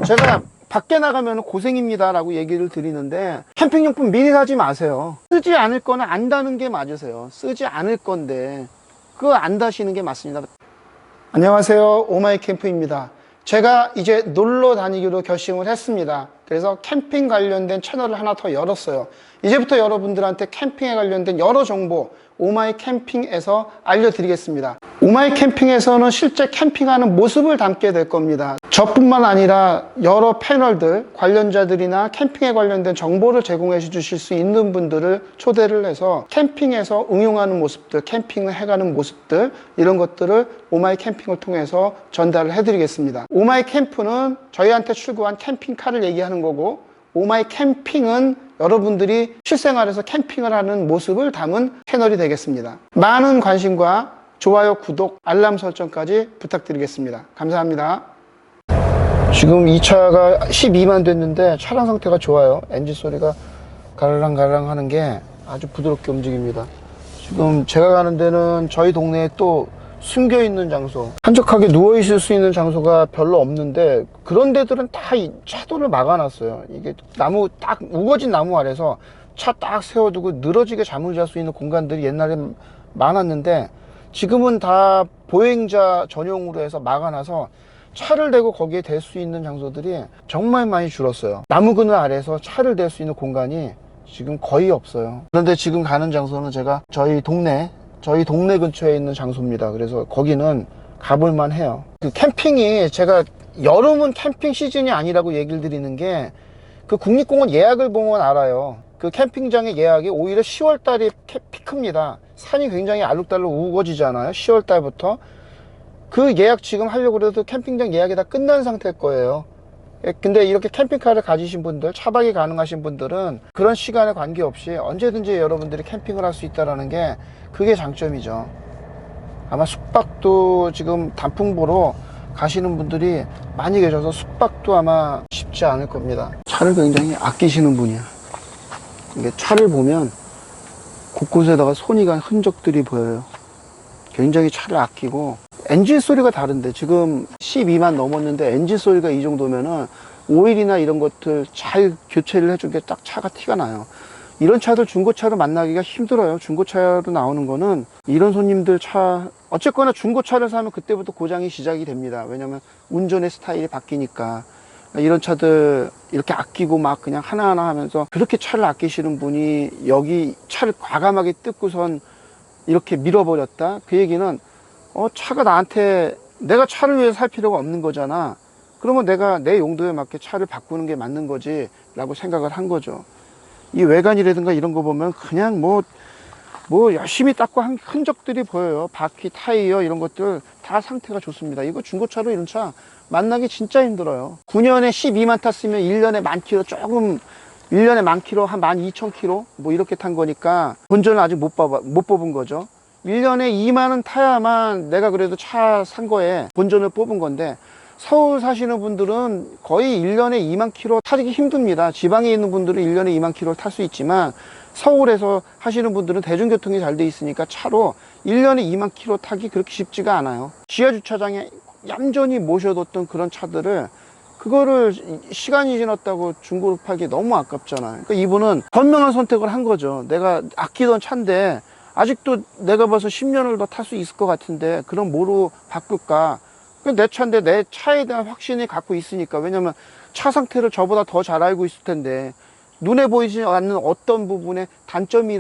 제가 밖에 나가면 고생입니다 라고 얘기를 드리는데, 캠핑용품 미리 사지 마세요. 쓰지 않을 거는 안 다는 게 맞으세요. 쓰지 않을 건데 그거 안 다시는 게 맞습니다. 안녕하세요, 오마이 캠프입니다. 제가 이제 놀러 다니기로 결심을 했습니다. 그래서 캠핑 관련된 채널을 하나 더 열었어요. 이제부터 여러분들한테 캠핑에 관련된 여러 정보 오마이 캠핑에서 알려드리겠습니다. 오마이 캠핑에서는 실제 캠핑하는 모습을 담게 될 겁니다. 저뿐만 아니라 여러 패널들, 관련자들이나 캠핑에 관련된 정보를 제공해 주실 수 있는 분들을 초대를 해서 캠핑에서 응용하는 모습들, 캠핑을 해가는 모습들, 이런 것들을 오마이 캠핑을 통해서 전달을 해드리겠습니다. 오마이 캠프는 저희한테 출고한 캠핑카를 얘기하는 거고, 오마이 캠핑은 여러분들이 실생활에서 캠핑을 하는 모습을 담은 채널이 되겠습니다. 많은 관심과 좋아요, 구독, 알람 설정까지 부탁드리겠습니다. 감사합니다. 지금 이 차가 12만 됐는데 차량 상태가 좋아요. 엔진 소리가 가르랑가르랑 하는 게 아주 부드럽게 움직입니다. 지금 제가 가는 데는 저희 동네에 또 숨겨있는 장소, 한적하게 누워있을 수 있는 장소가 별로 없는데, 그런 데들은 다 이 차도를 막아놨어요. 이게 나무, 딱 우거진 나무 아래서 차 딱 세워두고 늘어지게 잠을 잘 수 있는 공간들이 옛날에 많았는데, 지금은 다 보행자 전용으로 해서 막아놔서 차를 대고 거기에 댈 수 있는 장소들이 정말 많이 줄었어요. 나무 그늘 아래에서 차를 댈 수 있는 공간이 지금 거의 없어요. 그런데 지금 가는 장소는 제가 저희 동네 근처에 있는 장소입니다. 그래서 거기는 가볼만 해요. 그 캠핑이, 제가 여름은 캠핑 시즌이 아니라고 얘기를 드리는 게, 그 국립공원 예약을 보면 알아요. 그 캠핑장의 예약이 오히려 10월 달이 피크입니다. 산이 굉장히 알록달록 우거지잖아요, 10월 달부터. 그 예약 지금 하려고 해도 캠핑장 예약이 다 끝난 상태일 거예요. 근데 이렇게 캠핑카를 가지신 분들, 차박이 가능하신 분들은 그런 시간에 관계없이 언제든지 여러분들이 캠핑을 할 수 있다는 게, 그게 장점이죠. 아마 숙박도 지금 단풍 보러 가시는 분들이 많이 계셔서 숙박도 아마 쉽지 않을 겁니다. 차를 굉장히 아끼시는 분이야. 이게 차를 보면 곳곳에다가 손이 간 흔적들이 보여요. 굉장히 차를 아끼고, 엔진 소리가 다른데, 지금 12만 넘었는데 엔진 소리가 이 정도면은 오일이나 이런 것들 잘 교체를 해준 게 딱 차가 티가 나요. 이런 차들 중고차로 만나기가 힘들어요. 중고차로 나오는 거는 이런 손님들 차, 어쨌거나 중고차를 사면 그때부터 고장이 시작이 됩니다. 왜냐면 운전의 스타일이 바뀌니까. 이런 차들 이렇게 아끼고 막 그냥 하나하나 하면서 그렇게 차를 아끼시는 분이 여기 차를 과감하게 뜯고선 이렇게 밀어버렸다? 그 얘기는 차가 나한테, 내가 차를 위해서 살 필요가 없는 거잖아. 그러면 내가 내 용도에 맞게 차를 바꾸는 게 맞는 거지 라고 생각을 한 거죠. 이 외관이라든가 이런 거 보면 그냥 뭐 열심히 닦고 한 흔적들이 보여요. 바퀴, 타이어 이런 것들 다 상태가 좋습니다. 이거 중고차로 이런 차 만나기 진짜 힘들어요. 9년에 12만 탔으면 1년에 만 킬로, 1년에 만 킬로, 한 12,000킬로 뭐 이렇게 탄 거니까 본전을 아직 못 뽑은 거죠. 1년에 2만원 타야만 내가 그래도 차 산 거에 본전을 뽑은 건데, 서울 사시는 분들은 거의 1년에 2만 킬로 타기 힘듭니다. 지방에 있는 분들은 1년에 2만 킬로를 탈 수 있지만, 서울에서 하시는 분들은 대중교통이 잘 돼 있으니까 차로 1년에 2만 킬로 타기 그렇게 쉽지가 않아요. 지하주차장에 얌전히 모셔뒀던 그런 차들을, 그거를 시간이 지났다고 중고로 팔기 너무 아깝잖아요. 그러니까 이분은 현명한 선택을 한 거죠. 내가 아끼던 차인데 아직도 내가 봐서 10년을 더 탈 수 있을 것 같은데 그럼 뭐로 바꿀까? 내 차인데 내 차에 대한 확신이 갖고 있으니까. 왜냐면 차 상태를 저보다 더 잘 알고 있을 텐데, 눈에 보이지 않는 어떤 부분에 단점이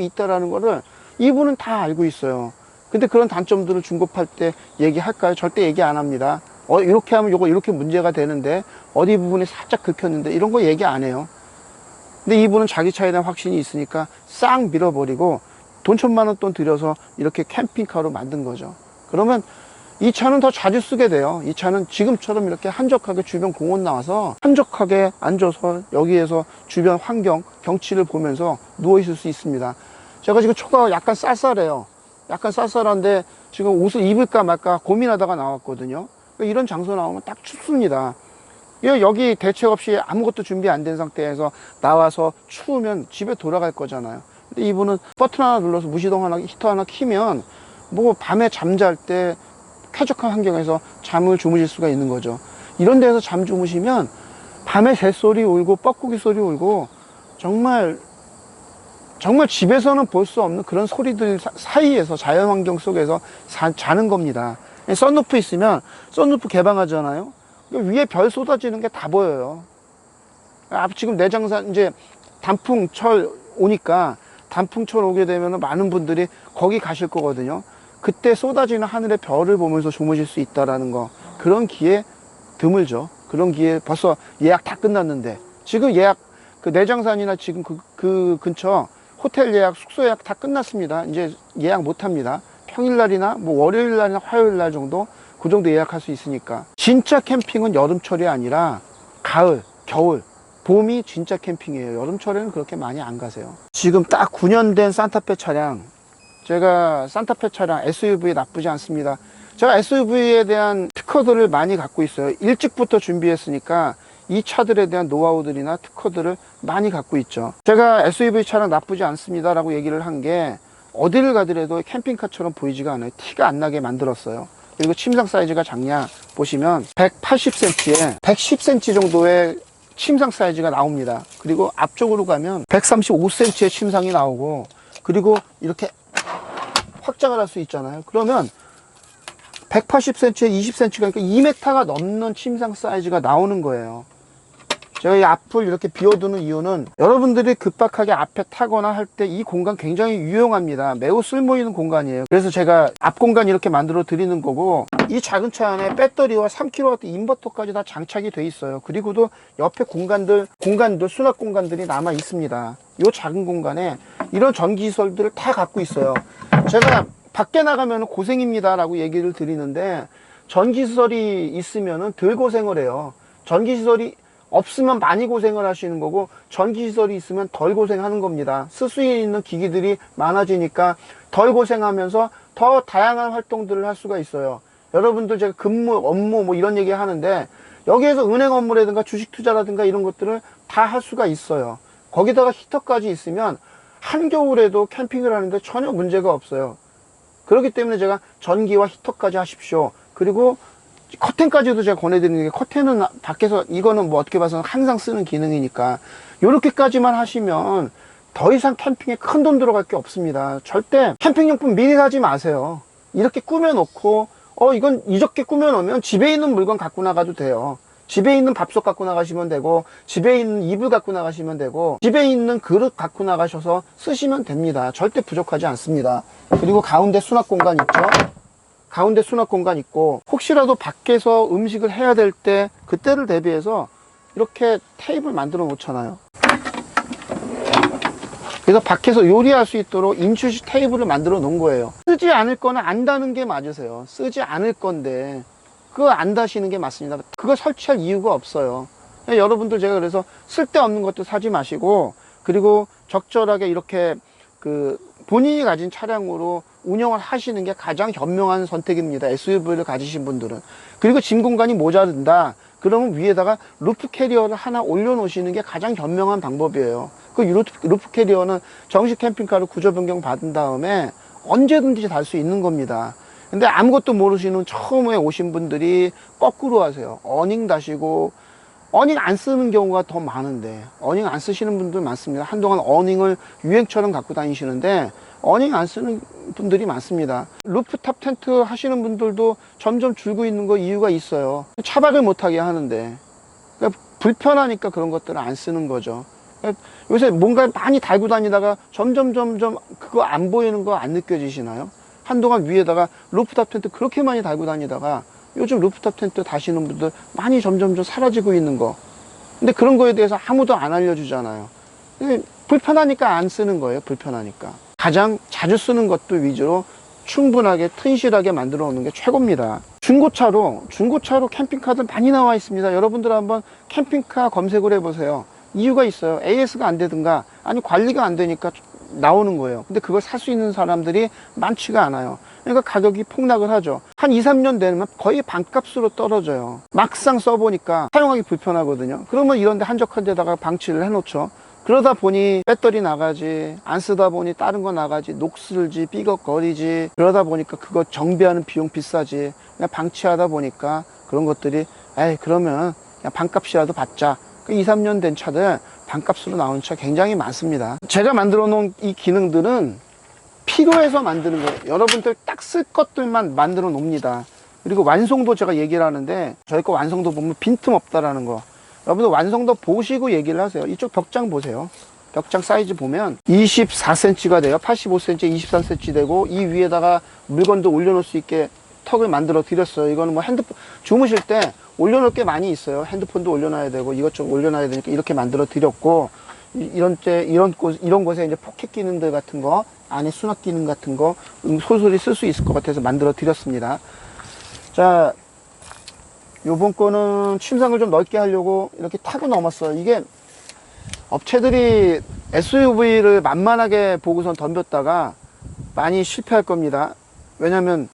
있다라는 거를 이분은 다 알고 있어요. 근데 그런 단점들을 중고팔 때 얘기할까요? 절대 얘기 안 합니다. 이렇게 하면 요거 이렇게 문제가 되는데, 어디 부분이 살짝 긁혔는데, 이런 거 얘기 안 해요. 근데 이분은 자기 차에 대한 확신이 있으니까 싹 밀어버리고 돈 1,000만 원 돈 들여서 이렇게 캠핑카로 만든 거죠. 그러면 이 차는 더 자주 쓰게 돼요. 이 차는 지금처럼 이렇게 한적하게 주변 공원 나와서 한적하게 앉아서 여기에서 주변 환경, 경치를 보면서 누워 있을 수 있습니다. 제가 지금 초가 약간 쌀쌀해요. 약간 쌀쌀한데 지금 옷을 입을까 말까 고민하다가 나왔거든요. 이런 장소 나오면 딱 춥습니다. 여기 대책 없이 아무것도 준비 안 된 상태에서 나와서 추우면 집에 돌아갈 거잖아요. 근데 이분은 버튼 하나 눌러서 무시동 하나, 히터 하나 키면 뭐 밤에 잠잘 때 쾌적한 환경에서 잠을 주무실 수가 있는 거죠. 이런 데서 잠 주무시면 밤에 새소리 울고 뻐꾸기 소리 울고 정말 집에서는 볼 수 없는 그런 소리들 사이에서 자연환경 속에서 자는 겁니다. 썬루프 있으면 썬루프 개방하잖아요. 위에 별 쏟아지는 게 다 보여요. 지금 내장산 이제 단풍철 오니까 단풍철 오게 되면 많은 분들이 거기 가실 거거든요. 그때 쏟아지는 하늘의 별을 보면서 주무실 수 있다라는 거, 그런 기회 드물죠. 그런 기회 벌써 예약 다 끝났는데, 지금 예약 그 내장산이나 지금 그 근처 호텔 예약, 숙소 예약 다 끝났습니다. 이제 예약 못 합니다. 평일날이나 뭐 월요일날이나 화요일날 정도, 그 정도 예약할 수 있으니까. 진짜 캠핑은 여름철이 아니라 가을, 겨울, 봄이 진짜 캠핑이에요. 여름철에는 그렇게 많이 안 가세요. 지금 딱 9년 된 산타페 차량, 제가 산타페 차량 SUV 나쁘지 않습니다. 제가 SUV에 대한 특허들을 많이 갖고 있어요. 일찍부터 준비했으니까 이 차들에 대한 노하우들이나 특허들을 많이 갖고 있죠. 제가 SUV 차량 나쁘지 않습니다 라고 얘기를 한 게, 어디를 가더라도 캠핑카처럼 보이지가 않아요. 티가 안 나게 만들었어요. 그리고 침상 사이즈가 작냐 보시면 180cm에 110cm 정도의 침상 사이즈가 나옵니다. 그리고 앞쪽으로 가면 135cm의 침상이 나오고, 그리고 이렇게 확장을 할 수 있잖아요. 그러면 180cm에 20cm가, 그러니까 2m가 넘는 침상 사이즈가 나오는 거예요. 제가 이 앞을 이렇게 비워두는 이유는, 여러분들이 급박하게 앞에 타거나 할 때 이 공간 굉장히 유용합니다. 매우 쓸모있는 공간이에요. 그래서 제가 앞 공간 이렇게 만들어 드리는 거고, 이 작은 차 안에 배터리와 3kW 인버터까지 다 장착이 돼 있어요. 그리고도 옆에 공간들 수납 공간들이 남아 있습니다. 이 작은 공간에 이런 전기시설들을 다 갖고 있어요. 제가 밖에 나가면 고생입니다 라고 얘기를 드리는데, 전기시설이 있으면 덜 고생을 해요. 전기시설이 없으면 많이 고생을 하시는 거고, 전기시설이 있으면 덜 고생하는 겁니다. 쓸 수 있는 기기들이 많아지니까 덜 고생하면서 더 다양한 활동들을 할 수가 있어요. 여러분들 제가 근무, 업무 뭐 이런 얘기 하는데, 여기에서 은행 업무라든가 주식 투자라든가 이런 것들을 다 할 수가 있어요. 거기다가 히터까지 있으면 한겨울에도 캠핑을 하는데 전혀 문제가 없어요. 그렇기 때문에 제가 전기와 히터까지 하십시오. 그리고 커튼까지도 제가 권해드리는 게, 커튼은 밖에서, 이거는 뭐 어떻게 봐서는 항상 쓰는 기능이니까 요렇게까지만 하시면 더 이상 캠핑에 큰 돈 들어갈 게 없습니다. 절대 캠핑용품 미리 사지 마세요. 이렇게 꾸며놓고, 이건 이렇게 꾸며놓으면 집에 있는 물건 갖고 나가도 돼요. 집에 있는 밥솥 갖고 나가시면 되고, 집에 있는 이불 갖고 나가시면 되고, 집에 있는 그릇 갖고 나가셔서 쓰시면 됩니다. 절대 부족하지 않습니다. 그리고 가운데 수납 공간 있죠. 가운데 수납 공간 있고, 혹시라도 밖에서 음식을 해야 될 때 그때를 대비해서 이렇게 테이블 만들어 놓잖아요. 그래서 밖에서 요리할 수 있도록 인출식 테이블을 만들어 놓은 거예요. 쓰지 않을 거는 안다는 게 맞으세요. 쓰지 않을 건데 그거 안 다시는 게 맞습니다. 그거 설치할 이유가 없어요. 여러분들 제가 그래서 쓸데없는 것도 사지 마시고, 그리고 적절하게 이렇게 본인이 가진 차량으로 운영을 하시는 게 가장 현명한 선택입니다. SUV를 가지신 분들은. 그리고 짐 공간이 모자른다 그러면 위에다가 루프 캐리어를 하나 올려놓으시는 게 가장 현명한 방법이에요. 그 루프 캐리어는 정식 캠핑카로 구조 변경 받은 다음에 언제든지 달 수 있는 겁니다. 근데 아무것도 모르시는 처음에 오신 분들이 거꾸로 하세요. 어닝 다시고, 어닝 안 쓰는 경우가 더 많은데, 어닝 안 쓰시는 분들 많습니다. 한동안 어닝을 유행처럼 갖고 다니시는데 어닝 안 쓰는 분들이 많습니다. 루프탑 텐트 하시는 분들도 점점 줄고 있는 거 이유가 있어요. 차박을 못하게 하는데, 그러니까 불편하니까 그런 것들을 안 쓰는 거죠. 그러니까 요새 뭔가 많이 달고 다니다가 점점 그거 안 보이는 거 안 느껴지시나요? 한동안 위에다가 루프탑 텐트 그렇게 많이 달고 다니다가 요즘 루프탑 텐트 다시는 분들 많이 점점 사라지고 있는 거. 근데 그런 거에 대해서 아무도 안 알려주잖아요. 불편하니까 안 쓰는 거예요. 불편하니까. 가장 자주 쓰는 것도 위주로 충분하게 튼실하게 만들어 놓는 게 최고입니다. 중고차로 캠핑카들 많이 나와 있습니다. 여러분들 한번 캠핑카 검색을 해보세요. 이유가 있어요. AS가 안 되든가, 아니 관리가 안 되니까 나오는 거예요. 근데 그걸 살 수 있는 사람들이 많지가 않아요. 그러니까 가격이 폭락을 하죠. 한 2, 3년 되면 거의 반값으로 떨어져요. 막상 써보니까 사용하기 불편하거든요. 그러면 이런 데 한적한 데다가 방치를 해놓죠. 그러다 보니 배터리 나가지, 안 쓰다 보니 다른 거 나가지, 녹슬지, 삐걱거리지, 그러다 보니까 그거 정비하는 비용 비싸지, 그냥 방치하다 보니까 그런 것들이 에이, 그러면 그냥 반값이라도 받자. 그 2, 3년 된 차들 반값으로 나오는 차 굉장히 많습니다. 제가 만들어 놓은 이 기능들은 필요해서 만드는 거예요. 여러분들 딱 쓸 것들만 만들어 놓습니다. 그리고 완성도 제가 얘기를 하는데, 저희 거 완성도 보면 빈틈없다라는 거. 여러분들 완성도 보시고 얘기를 하세요. 이쪽 벽장 보세요. 벽장 사이즈 보면 24cm가 돼요. 85cm, 23cm 되고, 이 위에다가 물건도 올려놓을 수 있게 턱을 만들어 드렸어요. 이거는 뭐 핸드폰, 주무실 때 올려놓을 게 많이 있어요. 핸드폰도 올려놔야 되고, 이것저것 올려놔야 되니까 이렇게 만들어 드렸고, 이런 곳에 이제 포켓 기능들 같은 거, 안에 수납 기능 같은 거, 소소리 쓸 수 있을 것 같아서 만들어 드렸습니다. 자, 요번 거는 침상을 좀 넓게 하려고 이렇게 타고 넘었어요. 이게 업체들이 SUV를 만만하게 보고선 덤볐다가 많이 실패할 겁니다. 왜냐면